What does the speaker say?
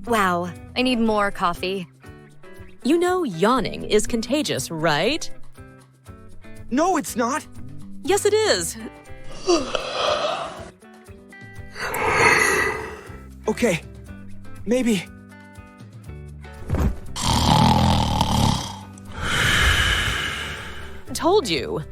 Wow, I need more coffee. You know yawning is contagious, right? No, it's not. Yes, it is. Okay, maybe. Told you.